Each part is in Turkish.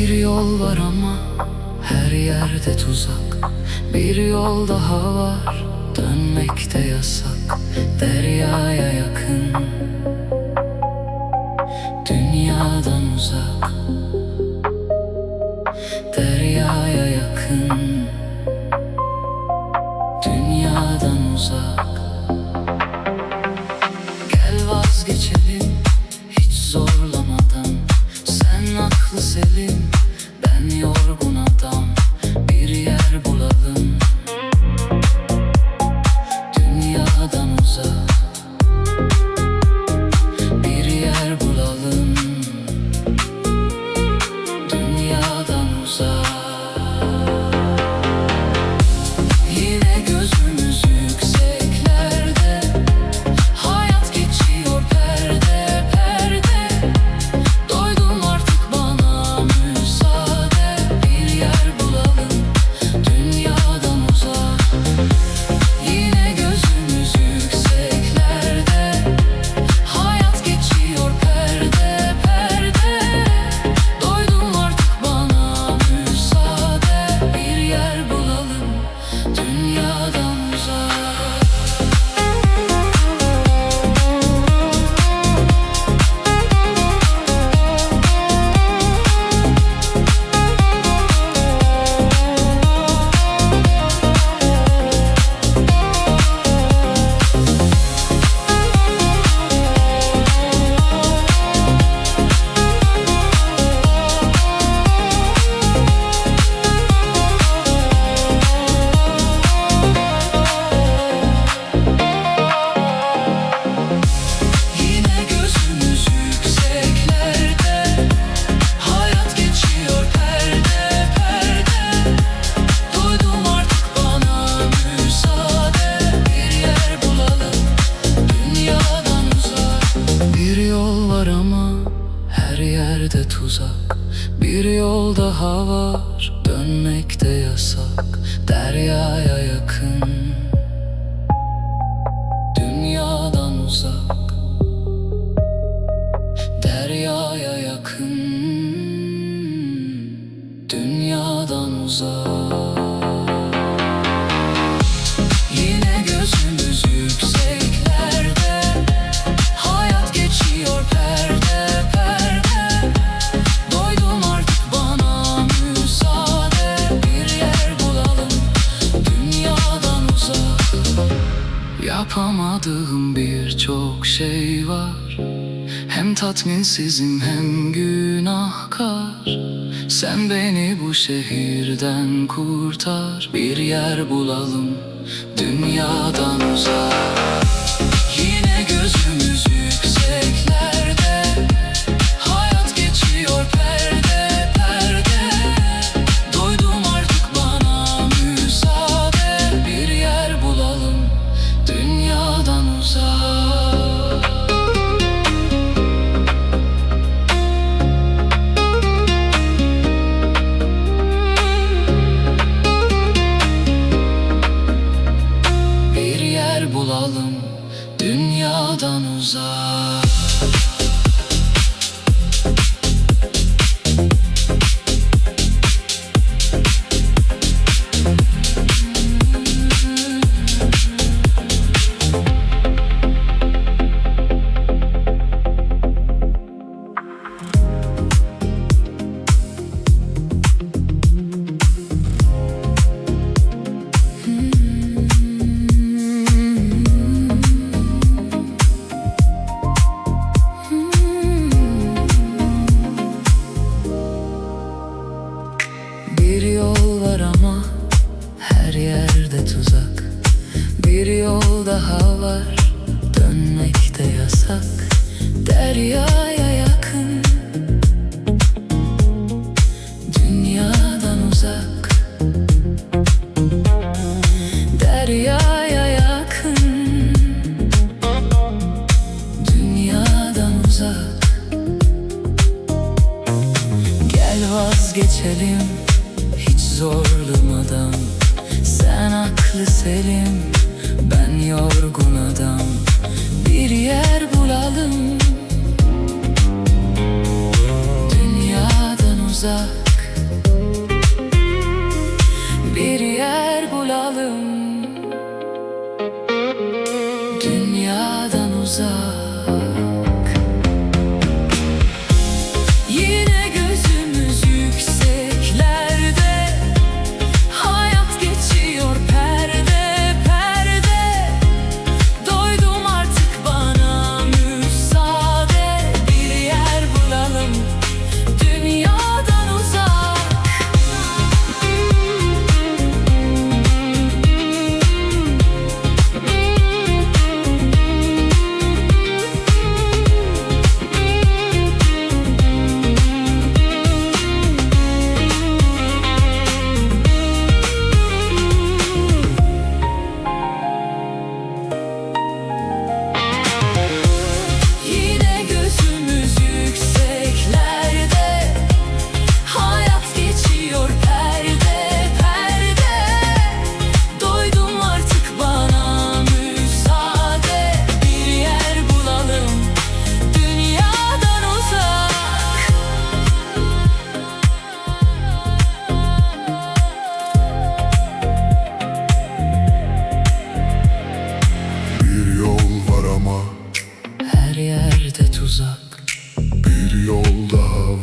Bir yol var ama her yerde tuzak. Bir yol daha var, dönmek de yasak. Deryaya yakın, dünyadan uzak. Deryaya yakın, dünyadan uzak. Gel vazgeçelim hiç zorlamadan. Sen aklı selim, ben yorgun adam. Bir yer bulalım, dünyadan uzak. Bir yer bulalım, dünyadan uzak. Yine gözümüz yükseklerde, hayat geçiyor perde perde. Doydum artık bana müsaade. Bir yer bulalım, dünyadan uzak. Yine gözümüz yükseklerde, hayat geçiyor perde perde. Doydum artık bana müsaade. Bir yer bulalım, dünyadan uzak. Yine gözümüz yükseklerde, hayat geçiyor perde perde. Doydum artık bana müsaade. Bir yer bulalım, dünyadan uzak. Bir yol var ama her yerde tuzak. Bir yol daha var, dönmek de yasak. Deryaya yakın, dünyadan uzak. Deryaya yakın, dünyadan uzak. Yine gözümüz yükseklerde, hayat geçiyor perde perde. Doydum artık bana müsaade. Bir yer bulalım, dünyadan uzak. Yapamadığım birçok şey var. Hem tatminsizim hem günahkar. Sen beni bu şehirden kurtar. Bir yer bulalım, dünyadan uzak. Yine gözümüz yükseklerde, hayat geçiyor perde perde. Doydum artık bana müsaade. Bir yer bulalım, dünyadan uzak. Bir yer bulalım, dünyadan uzak. Bir yol var ama her yerde tuzak. Bir yol daha var, dönmek de yasak. Deryaya yakın, dünyadan uzak. Deryaya yakın, dünyadan uzak. Gel vazgeçelim hiç zorlamadan. Sen aklı selim, ben yorgun adam. Bir yer bulalım, dünyadan uzak.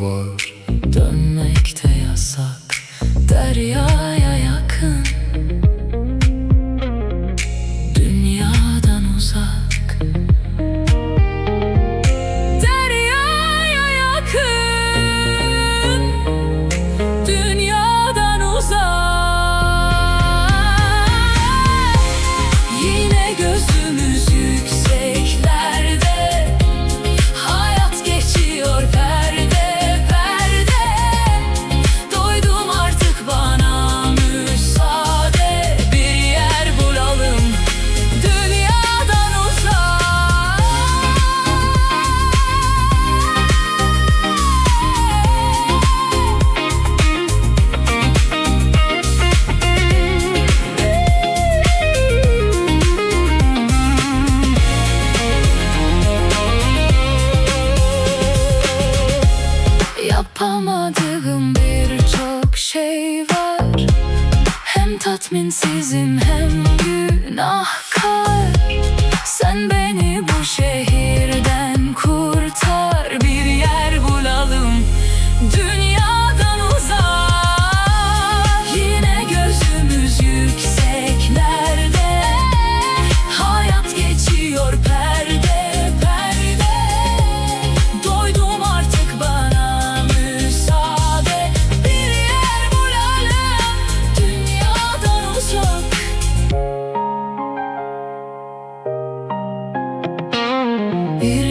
var. Dönmek de yasak, deryaya yakın, dünyadan uzak. Deryaya yakın, dünyadan uzak. Yine gözümüz yükseklerde, hayat geçiyor perde perde. Doydum artık, bana müsaade, bir yer bulalım dünyadan uzak. Yapamadığım birçok şey var, hem tatminsizim hem günahkar. Sen beni bu şehirden kurtar, bir yer bulalım dünyadan uzak. Yine gözümüz yükseklerde, hayat geçiyor perde perde. Doydum artık, bana müsaade, bir yer bulalım dünyadan uzak. Bir